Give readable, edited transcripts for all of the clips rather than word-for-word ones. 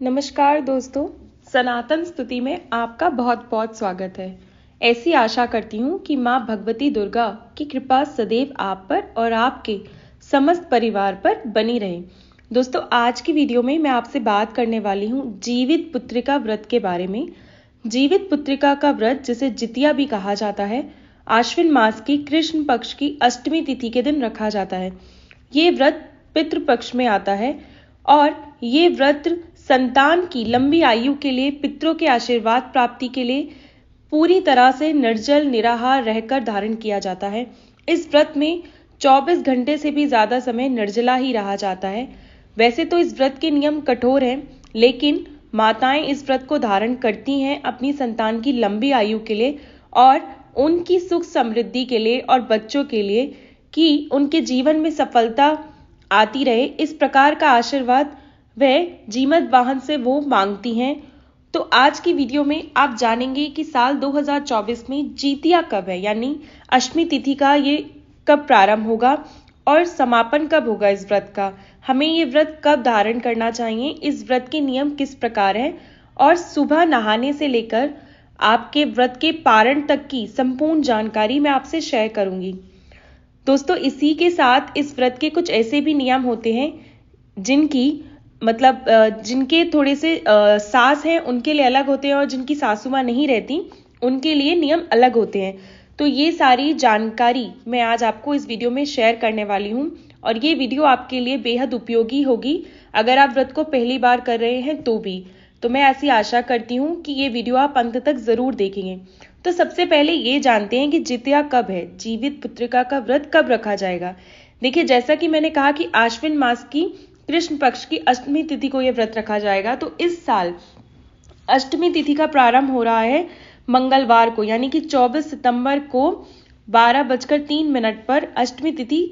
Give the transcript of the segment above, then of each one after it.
नमस्कार दोस्तों, सनातन स्तुति में आपका बहुत बहुत स्वागत है। ऐसी आशा करती हूँ कि माँ भगवती दुर्गा की कृपा सदैव आप पर और आपके समस्त परिवार पर बनी रहे। दोस्तों, आज की वीडियो में मैं आपसे बात करने वाली हूँ जीवित पुत्रिका व्रत के बारे में। जीवित पुत्रिका का व्रत, जिसे जितिया भी कहा जाता है, आश्विन मास की कृष्ण पक्ष की अष्टमी तिथि के दिन रखा जाता है। ये व्रत पितृपक्ष में आता है और ये व्रत संतान की लंबी आयु के लिए, पितरों के आशीर्वाद प्राप्ति के लिए पूरी तरह से निर्जल निराहार रहकर धारण किया जाता है। इस व्रत में 24 घंटे से भी ज्यादा समय निर्जला ही रहा जाता है। वैसे तो इस व्रत के नियम कठोर हैं, लेकिन माताएं इस व्रत को धारण करती हैं अपनी संतान की लंबी आयु के लिए और उनकी सुख समृद्धि के लिए और बच्चों के लिए, कि उनके जीवन में सफलता आती रहे। इस प्रकार का आशीर्वाद वह जीमत वाहन से वो मांगती हैं। तो आज की वीडियो में आप जानेंगे कि साल 2024 में जितिया कब है, यानी अष्टमी तिथि का ये कब प्रारंभ होगा और समापन कब होगा इस व्रत का। हमें ये व्रत कब धारण करना चाहिए, इस व्रत के नियम किस प्रकार हैं और सुबह नहाने से लेकर आपके व्रत के पारण तक की संपूर्ण जानकारी मैं आपसे शेयर करूंगी। दोस्तों, इसी के साथ इस व्रत के कुछ ऐसे भी नियम होते हैं जिनके थोड़े से सास हैं उनके लिए अलग होते हैं और जिनकी सासू माँ नहीं रहती उनके लिए नियम अलग होते हैं। तो ये सारी जानकारी मैं आज आपको इस वीडियो में शेयर करने वाली हूँ और ये वीडियो आपके लिए बेहद उपयोगी होगी अगर आप व्रत को पहली बार कर रहे हैं तो भी। तो मैं ऐसी आशा करती हूँ कि ये वीडियो आप अंत तक जरूर देखेंगे। तो सबसे पहले ये जानते हैं कि जितिया कब है, जीवित पुत्रिका का व्रत कब रखा जाएगा। देखिए, जैसा कि मैंने कहा कि आश्विन मास की कृष्ण पक्ष की अष्टमी तिथि को यह व्रत रखा जाएगा। तो इस साल अष्टमी तिथि का प्रारंभ हो रहा है मंगलवार को, यानी कि 24 सितंबर को 12:03 पर अष्टमी तिथि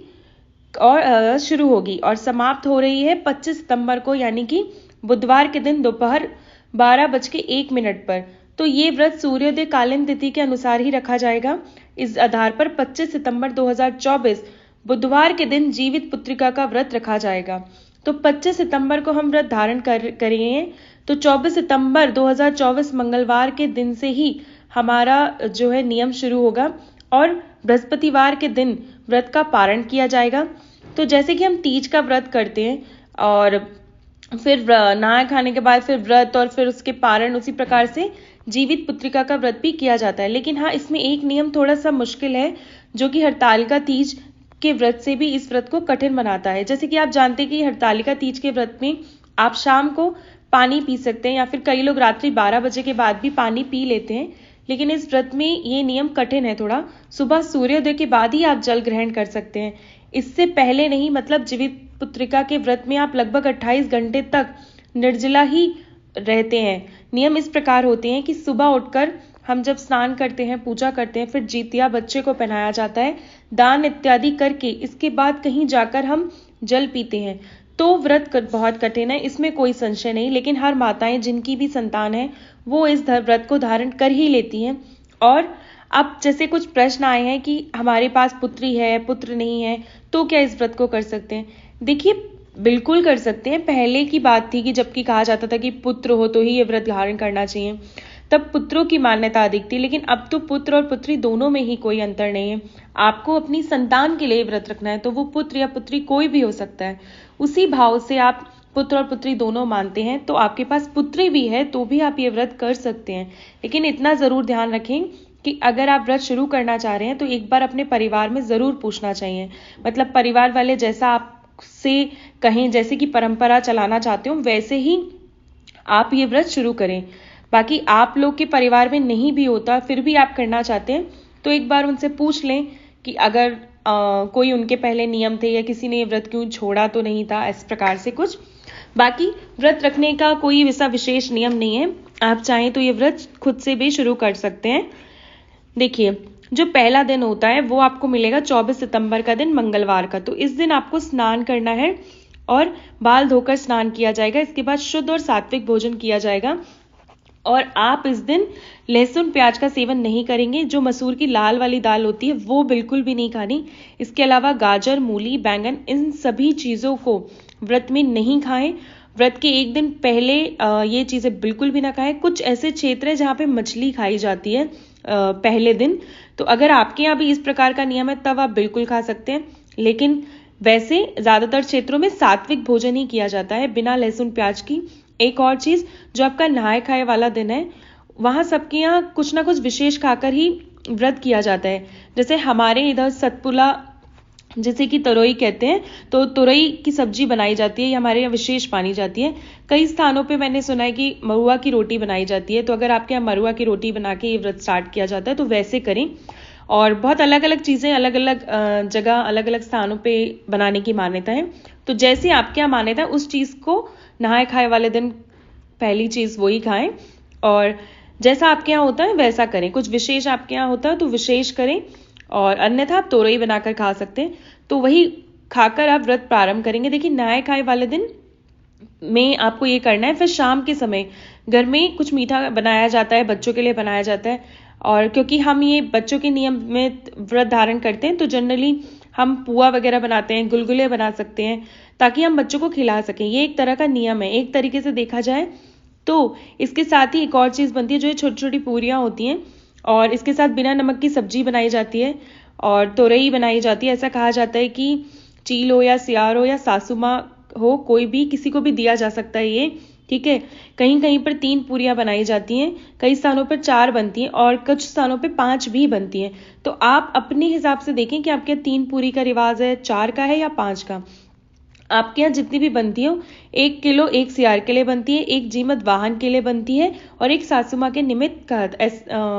और शुरू होगी और समाप्त हो रही है 25 सितंबर को, यानी कि बुधवार के दिन दोपहर 12:01 पर। तो ये व्रत सूर्योदय कालीन तिथि के अनुसार ही रखा जाएगा। इस आधार पर 25 सितंबर 2024 बुधवार के दिन जीवित पुत्रिका का व्रत रखा जाएगा। तो 25 सितंबर को हम व्रत धारण करेंगे, तो 24 सितंबर 2024 मंगलवार के दिन से ही हमारा जो है नियम शुरू होगा और बृहस्पतिवार के दिन व्रत का पारण किया जाएगा। तो जैसे कि हम तीज का व्रत करते हैं और फिर नहा खाने के बाद फिर व्रत और फिर उसके पारण, उसी प्रकार से जीवित पुत्रिका का व्रत भी किया जाता है। लेकिन हाँ, इसमें एक नियम थोड़ा सा मुश्किल है, जो कि हरतालिका तीज के व्रत से भी इस व्रत को कठिन बनाता है। जैसे कि आप जानते हैं कि हरतालिका तीज के व्रत में आप शाम को पानी पी सकते हैं या फिर कई लोग रात्रि 12 बजे के बाद भी पानी पी लेते हैं। लेकिन इस व्रत में ये नियम कठिन है थोड़ा। सुबह सूर्योदय के बाद ही आप जल ग्रहण कर सकते हैं, इससे पहले नहीं। मतलब जीवित पुत्रिका के व्रत में आप लगभग 28 घंटे तक निर्जला ही रहते हैं। नियम इस प्रकार होते हैं कि सुबह उठकर हम जब स्नान करते हैं, पूजा करते हैं, फिर जितिया बच्चे को पहनाया जाता है, दान इत्यादि करके इसके बाद कहीं जाकर हम जल पीते हैं। तो व्रत बहुत कठिन है, इसमें कोई संशय नहीं। लेकिन हर माताएं जिनकी भी संतान है वो इस व्रत को धारण कर ही लेती हैं। और अब जैसे कुछ प्रश्न आए हैं कि हमारे पास पुत्री है, पुत्र नहीं है, तो क्या इस व्रत को कर सकते हैं। देखिए, बिल्कुल कर सकते हैं। पहले की बात थी कि जबकि कहा जाता था कि पुत्र हो तो ही ये व्रत धारण करना चाहिए, तब पुत्रों की मान्यता अधिक थी। लेकिन अब तो पुत्र और पुत्री दोनों में ही कोई अंतर नहीं है। आपको अपनी संतान के लिए व्रत रखना है तो वो पुत्र या पुत्री कोई भी हो सकता है। उसी भाव से आप पुत्र और पुत्री दोनों मानते हैं तो आपके पास पुत्री भी है तो भी आप ये व्रत कर सकते हैं। लेकिन इतना जरूर ध्यान रखें कि अगर आप व्रत शुरू करना चाह रहे हैं तो एक बार अपने परिवार में जरूर पूछना चाहिए। मतलब परिवार वाले जैसा आपसे कहें, जैसे कि परंपरा चलाना चाहते हो, वैसे ही आप ये व्रत शुरू करें। बाकी आप लोग के परिवार में नहीं भी होता, फिर भी आप करना चाहते हैं तो एक बार उनसे पूछ लें कि अगर कोई उनके पहले नियम थे या किसी ने ये व्रत क्यों छोड़ा तो नहीं था, इस प्रकार से कुछ। बाकी व्रत रखने का कोई वैसा विशेष नियम नहीं है, आप चाहें तो ये व्रत खुद से भी शुरू कर सकते हैं। देखिए, जो पहला दिन होता है वो आपको मिलेगा 24 सितंबर का दिन, मंगलवार का। तो इस दिन आपको स्नान करना है और बाल धोकर स्नान किया जाएगा। इसके बाद शुद्ध और सात्विक भोजन किया जाएगा और आप इस दिन लहसुन प्याज का सेवन नहीं करेंगे। जो मसूर की लाल वाली दाल होती है वो बिल्कुल भी नहीं खानी। इसके अलावा गाजर, मूली, बैंगन, इन सभी चीजों को व्रत में नहीं खाएं। व्रत के एक दिन पहले ये चीज़ें बिल्कुल भी ना खाएं। कुछ ऐसे क्षेत्र है जहाँ पे मछली खाई जाती है पहले दिन, तो अगर आपके यहाँ भी इस प्रकार का नियम है तब आप बिल्कुल खा सकते हैं। लेकिन वैसे ज़्यादातर क्षेत्रों में सात्विक भोजन ही किया जाता है बिना लहसुन प्याज की। एक और चीज़, जो आपका नहाए खाए वाला दिन है, वहाँ सबके यहाँ कुछ ना कुछ विशेष खाकर ही व्रत किया जाता है। जैसे हमारे इधर सतपुला, जैसे कि तरोई कहते हैं, तो तुरई की सब्जी बनाई जाती है, ये हमारे यहाँ विशेष मानी जाती है। कई स्थानों पे मैंने सुना है कि मरुआ की रोटी बनाई जाती है, तो अगर आपके यहाँ मरुआ की रोटी बना के ये व्रत स्टार्ट किया जाता है तो वैसे करें। और बहुत अलग अलग चीज़ें अलग अलग जगह अलग अलग स्थानों पे बनाने की मान्यता है। तो जैसे आपके यहाँ मान्यता है उस चीज़ को नहाए खाए वाले दिन पहली चीज़ वही खाएं, और जैसा आपके यहाँ होता है वैसा करें। कुछ विशेष आपके यहाँ होता है तो विशेष करें, और अन्यथा आप तोरई बनाकर खा सकते हैं, तो वही खाकर आप व्रत प्रारंभ करेंगे। देखिए, नहाए खाए वाले दिन में आपको ये करना है। फिर शाम के समय घर में कुछ मीठा बनाया जाता है, बच्चों के लिए बनाया जाता है, और क्योंकि हम ये बच्चों के नियम में व्रत धारण करते हैं तो जनरली हम पुआ वगैरह बनाते हैं, गुलगुले बना सकते हैं ताकि हम बच्चों को खिला सकें। ये एक तरह का नियम है एक तरीके से देखा जाए तो। इसके साथ ही एक और चीज़ बनती है, जो छोटी छोटी पूरियाँ होती हैं, और इसके साथ बिना नमक की सब्जी बनाई जाती है और तोरई बनाई जाती है। ऐसा कहा जाता है कि चील हो या सियार हो या सासू माँ हो, कोई भी किसी को भी दिया जा सकता है ये, ठीक है। कहीं कहीं पर 3 पूरियां बनाई जाती हैं, कई स्थानों पर 4 बनती हैं, और कुछ स्थानों पर 5 भी बनती हैं। तो आप अपने हिसाब से देखें कि आपके 3 पूरी का रिवाज है, 4 का है या 5 का। आपके यहाँ जितनी भी बनती हो, 1 किलो एक सियार के लिए बनती है, 1 जीमत वाहन के लिए बनती है, और 1 सासू माँ के निमित्त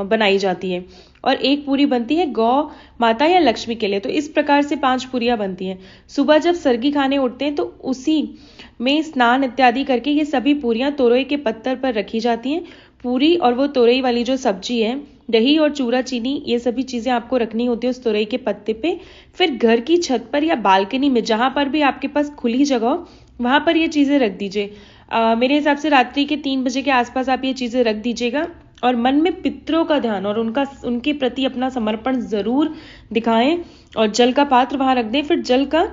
बनाई जाती है, और 1 पूरी बनती है गौ माता या लक्ष्मी के लिए। तो इस प्रकार से 5 पूरियां बनती हैं। सुबह जब सरगी खाने उठते हैं तो उसी में स्नान इत्यादि करके ये सभी पूरियां तोरई के पत्थर पर रखी जाती हैं। पूरी और वो तोरई वाली जो सब्जी है, दही और चूरा चीनी, ये सभी चीजें आपको रखनी होती है उस तोरई के पत्ते पे। फिर घर की छत पर या बालकनी में, जहां पर भी आपके पास खुली जगह हो, वहां पर ये चीजें रख दीजिए। मेरे हिसाब से रात्रि के 3 बजे के आसपास आप ये चीजें रख दीजिएगा, और मन में पितरों का ध्यान और उनके प्रति अपना समर्पण जरूर दिखाएं, और जल का पात्र वहां रख दें। फिर जल का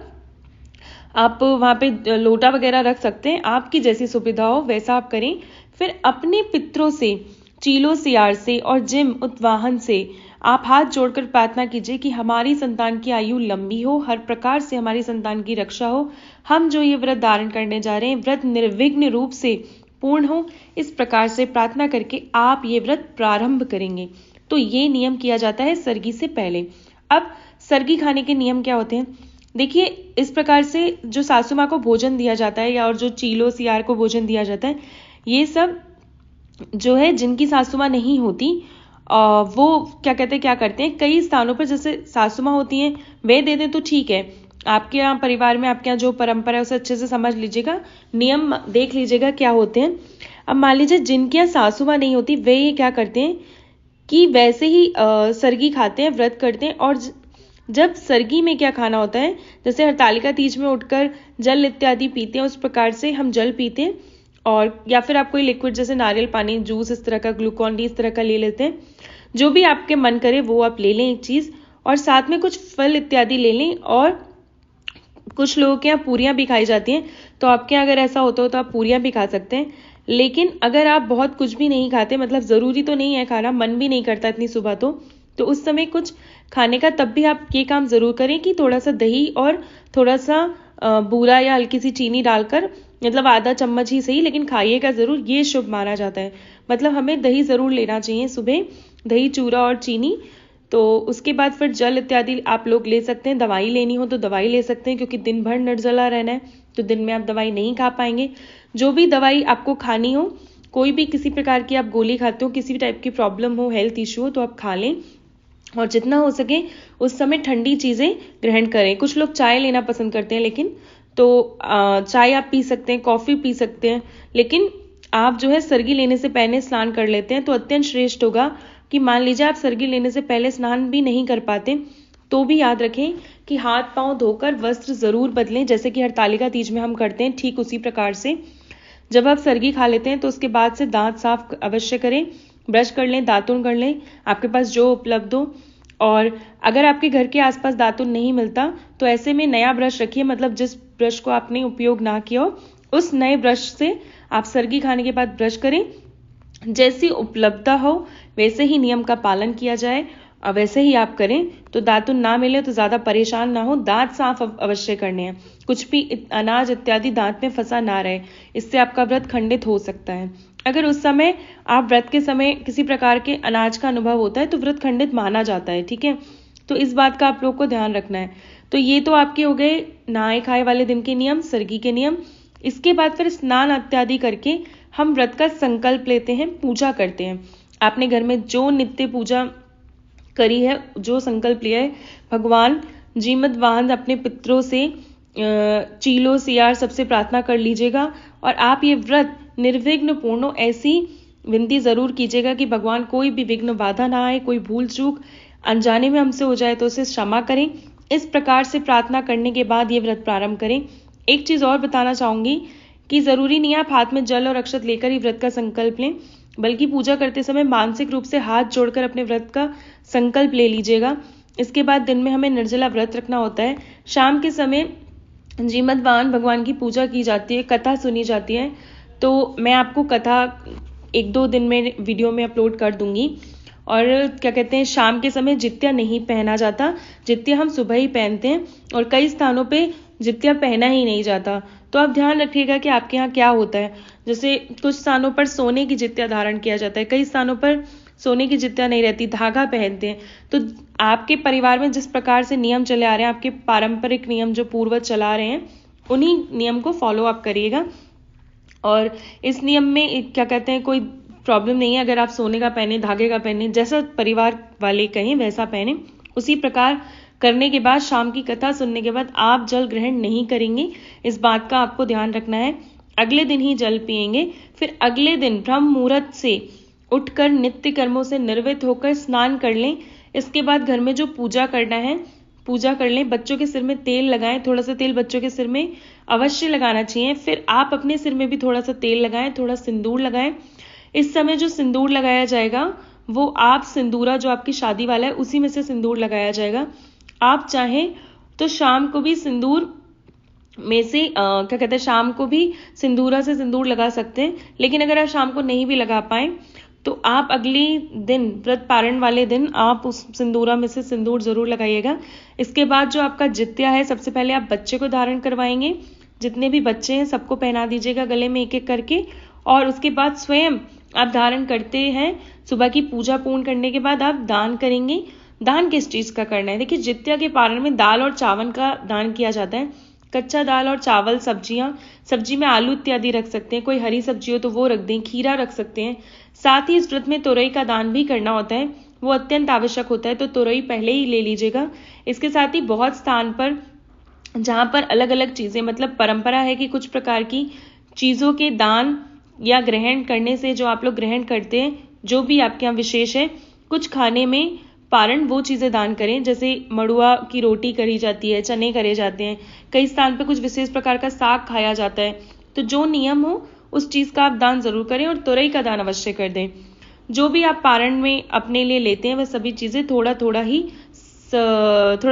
आप वहां पे लोटा वगैरह रख सकते हैं, आपकी जैसी सुविधा हो वैसा आप करें। फिर अपने पितरों से, चीलो सियार से और जिम उत्वाहन से आप हाथ जोड़कर प्रार्थना कीजिए कि हमारी संतान की आयु लंबी हो, हर प्रकार से हमारी संतान की रक्षा हो। हम जो ये व्रत धारण करने जा रहे हैं, व्रत निर्विघ्न रूप से पूर्ण हो, इस प्रकार से प्रार्थना करके आप ये व्रत प्रारंभ करेंगे। तो ये नियम किया जाता है सरगी से पहले। अब सरगी खाने के नियम क्या होते हैं? देखिए, इस प्रकार से जो सासू माँ को भोजन दिया जाता है, या और जो चीलो सियार को भोजन दिया जाता है, ये सब जो है जिनकी सासू माँ नहीं होती, वो क्या करते हैं, कई स्थानों पर जैसे सासू माँ होती हैं वे दे दें तो ठीक है। आपके यहाँ परिवार में आपके यहाँ जो परंपरा है उसे अच्छे से समझ लीजिएगा, नियम देख लीजिएगा क्या होते हैं। अब मान लीजिए जिनके यहाँ सासू माँ नहीं होती, वे ये क्या करते हैं कि वैसे ही सरगी खाते हैं, व्रत करते हैं। और जब सरगी में क्या खाना होता है, जैसे हरतालिका तीज में उठकर जल इत्यादि पीते हैं, उस प्रकार से हम जल पीते हैं, और या फिर आप कोई लिक्विड जैसे नारियल पानी, जूस, इस तरह का, ग्लूकॉन डी इस तरह का ले लेते हैं। जो भी आपके मन करे वो आप ले लें एक चीज़, और साथ में कुछ फल इत्यादि ले लें। और कुछ लोगों के यहाँ पूरियां भी खाई जाती हैं, तो आपके यहाँ अगर ऐसा होता हो तो आप पूरियां भी खा सकते हैं। लेकिन अगर आप बहुत कुछ भी नहीं खाते, मतलब ज़रूरी तो नहीं है खाना, मन भी नहीं करता इतनी सुबह, तो उस समय कुछ खाने का, तब भी आप ये काम ज़रूर करें कि थोड़ा सा दही और थोड़ा सा बूरा या हल्की सी चीनी डालकर, मतलब आधा चम्मच ही सही, लेकिन खाइएगा ज़रूर, ये शुभ माना जाता है। मतलब हमें दही ज़रूर लेना चाहिए सुबह, दही, चूरा और चीनी। तो उसके बाद फिर जल इत्यादि आप लोग ले सकते हैं। दवाई लेनी हो तो दवाई ले सकते हैं, क्योंकि दिन भर निर्जला रहना है तो दिन में आप दवाई नहीं खा पाएंगे। जो भी दवाई आपको खानी हो, कोई भी किसी प्रकार की आप गोली खाते हो, किसी भी टाइप की प्रॉब्लम हो, हेल्थ इशू हो, तो आप खा लें। और जितना हो सके उस समय ठंडी चीज़ें ग्रहण करें। कुछ लोग चाय लेना पसंद करते हैं, लेकिन तो चाय आप पी सकते हैं, कॉफ़ी पी सकते हैं, लेकिन आप जो है सरगी लेने से पहले स्नान कर लेते हैं तो अत्यंत श्रेष्ठ होगा। कि मान लीजिए आप सरगी लेने से पहले स्नान भी नहीं कर पाते, तो भी याद रखें कि हाथ पांव धोकर वस्त्र जरूर बदलें, जैसे कि हरतालिका तीज में हम करते हैं, ठीक उसी प्रकार से जब आप सरगी खा लेते हैं तो उसके बाद से दांत साफ अवश्य करें, ब्रश कर लें, दातुन कर लें, आपके पास जो उपलब्ध हो। और अगर आपके घर के आसपास दातुन नहीं मिलता तो ऐसे में नया ब्रश रखिए, मतलब जिस ब्रश को आपने उपयोग ना किया हो उस नए ब्रश से आप सरगी खाने के बाद ब्रश करें। जैसी उपलब्धता हो वैसे ही नियम का पालन किया जाए और वैसे ही आप करें। तो दातुन ना मिले तो ज्यादा परेशान ना हो, दांत साफ अवश्य करने हैं, कुछ भी अनाज इत्यादि दांत में फंसा ना रहे, इससे आपका व्रत खंडित हो सकता है। अगर उस समय आप व्रत के समय किसी प्रकार के अनाज का अनुभव होता है तो व्रत खंडित माना जाता है, ठीक है। तो इस बात का आप लोग को ध्यान रखना है। तो ये तो आपके हो गए नहाए खाए वाले दिन के नियम, सरगी के नियम। इसके बाद फिर स्नान इत्यादि करके हम व्रत का संकल्प लेते हैं, पूजा करते हैं। आपने घर में जो नित्य पूजा करी है, जो संकल्प लिया है, भगवान जीमत वाहन अपने पितरों से चीलो सियार सबसे प्रार्थना कर लीजिएगा और आप ये व्रत निर्विघ्न पूर्ण हो ऐसी विनती जरूर कीजिएगा कि भगवान कोई भी विघ्न बाधा ना आए, कोई भूल चूक अनजाने में हमसे हो जाए तो उसे क्षमा करें। इस प्रकार से प्रार्थना करने के बाद ये व्रत प्रारंभ करें। एक चीज और बताना चाहूंगी कि जरूरी नहीं है आप हाथ में जल और अक्षत लेकर ही व्रत का संकल्प लें, बल्कि पूजा करते समय मानसिक रूप से हाथ जोड़कर अपने व्रत का संकल्प ले लीजिएगा। इसके बाद दिन में हमें निर्जला व्रत रखना होता है। शाम के समय जीमत वाहन भगवान की पूजा की जाती है, कथा सुनी जाती है। तो मैं आपको कथा 1-2 दिन में वीडियो में अपलोड कर दूंगी। और क्या कहते हैं, शाम के समय जित्या नहीं पहना जाता, जित्या हम सुबह ही पहनते हैं और कई स्थानों पे जित्या पहना ही नहीं जाता। तो आप ध्यान रखिएगा कि आपके यहाँ क्या होता है। जैसे कुछ स्थानों पर सोने की जित्या धारण किया जाता है, कई स्थानों पर सोने की जित्या नहीं रहती, धागा पहनते हैं। तो आपके परिवार में जिस प्रकार से नियम चले आ रहे हैं, आपके पारंपरिक नियम जो पूर्वज चला रहे हैं, उन्हीं नियम को फॉलो अप करिएगा। और इस नियम में क्या कहते हैं, कोई प्रॉब्लम नहीं है अगर आप सोने का पहने, धागे का पहने, जैसा परिवार वाले कहें वैसा पहने। उसी प्रकार करने के बाद शाम की कथा सुनने के बाद आप जल ग्रहण नहीं करेंगे, इस बात का आपको ध्यान रखना है। अगले दिन ही जल पिएंगे। फिर अगले दिन ब्रह्म मुहूर्त से उठकर नित्य कर्मों से निर्वृत्त होकर स्नान कर लें। इसके बाद घर में जो पूजा करना है पूजा कर लें। बच्चों के सिर में तेल लगाएं, थोड़ा सा तेल बच्चों के सिर में अवश्य लगाना चाहिए। फिर आप अपने सिर में भी थोड़ा सा तेल लगाएं, थोड़ा सिंदूर लगाएं। इस समय जो सिंदूर लगाया जाएगा वो आप सिंदूरा जो आपकी शादी वाला है उसी में से सिंदूर लगाया जाएगा। आप चाहें तो शाम को भी सिंदूर में से क्या कहते हैं, शाम को भी सिंदूरा से सिंदूर लगा सकते हैं। लेकिन अगर आप शाम को नहीं भी लगा पाए तो आप अगले दिन व्रत पारण वाले दिन आप उस सिंदूरा में से सिंदूर जरूर लगाइएगा। इसके बाद जो आपका जित्या है, सबसे पहले आप बच्चे को धारण करवाएंगे। जितने भी बच्चे हैं सबको पहना दीजिएगा गले में एक एक करके। और उसके बाद स्वयं आप धारण करते हैं। सुबह की पूजा पूर्ण करने के बाद आप दान करेंगे। दान किस चीज का करना है? देखिए, जित्या के पारण में दाल और चावल का दान किया जाता है। कच्चा दाल और चावल, सब्जियां, सब्जी में आलू इत्यादि रख सकते हैं, कोई हरी सब्जी हो तो वो रख दें, खीरा रख सकते हैं। साथ ही इस व्रत में तुरई का दान भी करना होता है, वो अत्यंत आवश्यक होता है, तो तुरई पहले ही ले लीजिएगा। इसके साथ ही बहुत स्थान पर जहां पर अलग अलग चीजें, मतलब परंपरा है कि कुछ प्रकार की चीजों के दान या ग्रहण करने से जो आप लोग ग्रहण करते हैं, जो भी आपके यहाँ विशेष है, कुछ खाने में पारण वो चीजें दान करें। जैसे मड़ुआ की रोटी करी जाती है, चने करे जाते हैं, कई स्थान पे कुछ विशेष प्रकार का साग खाया जाता है। तो जो नियम हो उस चीज का आप दान जरूर करें और तुरई का दान अवश्य कर दें। जो भी आप पारण में अपने लिए लेते हैं वह सभी चीजें थोड़ा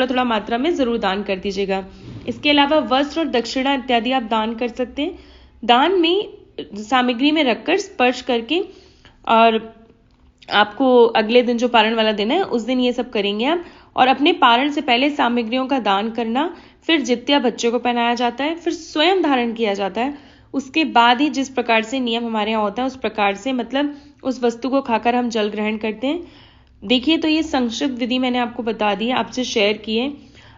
थोड़ा मात्रा में जरूर दान कर दीजिएगा। इसके अलावा वस्त्र और दक्षिणा इत्यादि आप दान कर सकते हैं। दान में सामग्री में रखकर स्पर्श करके, और आपको अगले दिन जो पारण वाला दिन है उस दिन ये सब करेंगे आप। और अपने पारण से पहले सामग्रियों का दान करना, फिर जित्या बच्चों को पहनाया जाता है, फिर स्वयं धारण किया जाता है। उसके बाद ही जिस प्रकार से नियम हमारे यहाँ होता है उस प्रकार से, मतलब उस वस्तु को खाकर हम जल ग्रहण करते हैं। देखिए, तो ये संक्षिप्त विधि मैंने आपको बता दी, आपसे शेयर किए।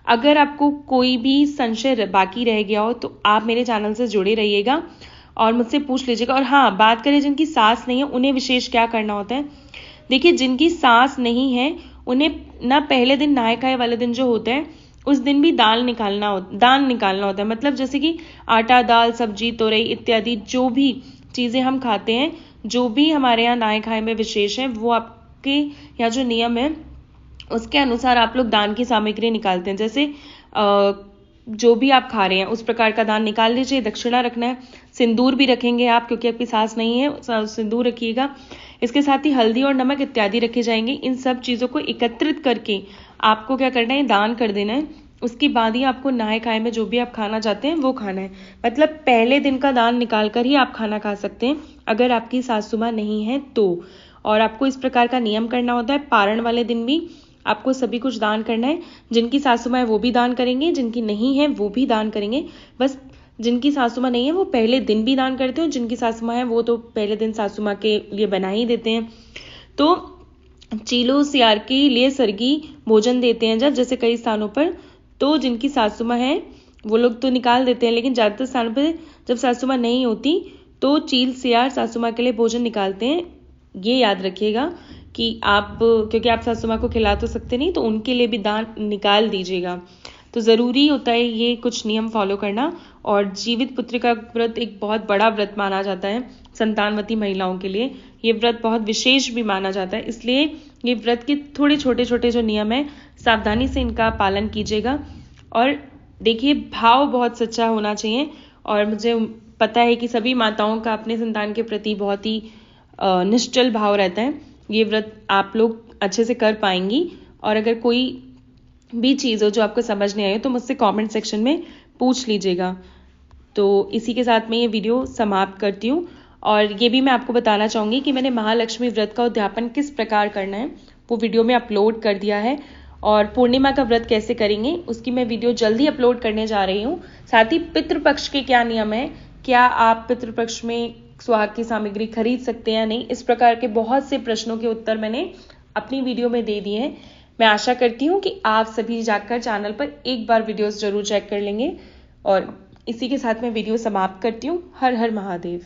अगर आपको कोई भी संशय बाकी रह गया हो तो आप मेरे चैनल से जुड़े रहिएगा और मुझसे पूछ लीजिएगा। और हाँ, बात करें जिनकी सास नहीं है उन्हें विशेष क्या करना होता है। देखिए, जिनकी सास नहीं है उन्हें ना पहले दिन नहाए खाए वाले दिन जो होता है उस दिन भी दान निकालना होता है। मतलब जैसे कि आटा, दाल, सब्जी, तोरई इत्यादि जो भी चीजें हम खाते हैं, जो भी हमारे यहाँ नहाए खाए में विशेष है, वो आपके यहाँ जो नियम है उसके अनुसार आप लोग दान की सामग्री निकालते हैं। जैसे जो भी आप खा रहे हैं उस प्रकार का दान निकाल लीजिए। दक्षिणा रखना है, सिंदूर भी रखेंगे आप, क्योंकि आपकी सास नहीं है, सिंदूर रखिएगा। इसके साथ ही हल्दी और नमक इत्यादि रखे जाएंगे। इन सब चीजों को एकत्रित करके आपको क्या करना है, दान कर देना है। उसके बाद ही आपको नहाए खाए में जो भी आप खाना चाहते हैं वो खाना है। मतलब पहले दिन का दान निकाल कर ही आप खाना खा सकते हैं अगर आपकी सासू माँ नहीं है तो। और आपको इस प्रकार का नियम करना होता है। पारण वाले दिन भी आपको सभी कुछ दान करना है। जिनकी सासू माँ है वो भी दान करेंगे, जिनकी नहीं है वो भी दान करेंगे। बस जिनकी सासू माँ नहीं है वो पहले दिन भी दान करते हैं, जिनकी सासू माँ है वो तो पहले दिन सासू माँ के लिए बना ही देते हैं। तो चीलो सियार के लिए सरगी भोजन देते हैं जब, जैसे कई स्थानों पर, तो जिनकी सासू माँ है वो लोग तो निकाल देते हैं, लेकिन ज़्यादातर स्थानों पर जब सासू माँ नहीं होती तो चील सियार सासू माँ के लिए भोजन निकालते हैं। ये याद रखिएगा कि आप, क्योंकि आप सासू माँ को खिला तो सकते नहीं, तो उनके लिए भी दान निकाल दीजिएगा। तो ज़रूरी होता है ये कुछ नियम फॉलो करना। और जीवित पुत्री का व्रत एक बहुत बड़ा व्रत माना जाता है संतानवती महिलाओं के लिए। ये व्रत बहुत विशेष भी माना जाता है, इसलिए ये व्रत के थोड़े छोटे छोटे जो नियम है सावधानी से इनका पालन कीजिएगा। और देखिए, भाव बहुत सच्चा होना चाहिए। और मुझे पता है कि सभी माताओं का अपने संतान के प्रति बहुत ही निश्चल भाव रहता है। ये व्रत आप लोग अच्छे से कर पाएंगी। और अगर कोई भी चीज़ हो जो आपको समझ नहीं आई तो मुझसे कमेंट सेक्शन में पूछ लीजिएगा। तो इसी के साथ मैं ये वीडियो समाप्त करती हूँ। और ये भी मैं आपको बताना चाहूँगी कि मैंने महालक्ष्मी व्रत का उद्यापन किस प्रकार करना है वो वीडियो में अपलोड कर दिया है। और पूर्णिमा का व्रत कैसे करेंगे उसकी मैं वीडियो जल्दी अपलोड करने जा रही हूँ। साथ ही पितृपक्ष के क्या नियम है, क्या आप पितृपक्ष में सुहाग की सामग्री खरीद सकते हैं या नहीं, इस प्रकार के बहुत से प्रश्नों के उत्तर मैंने अपनी वीडियो में दे दिए हैं। मैं आशा करती हूँ कि आप सभी जाकर चैनल पर एक बार वीडियोस जरूर चेक कर लेंगे। और इसी के साथ मैं वीडियो समाप्त करती हूँ। हर हर महादेव।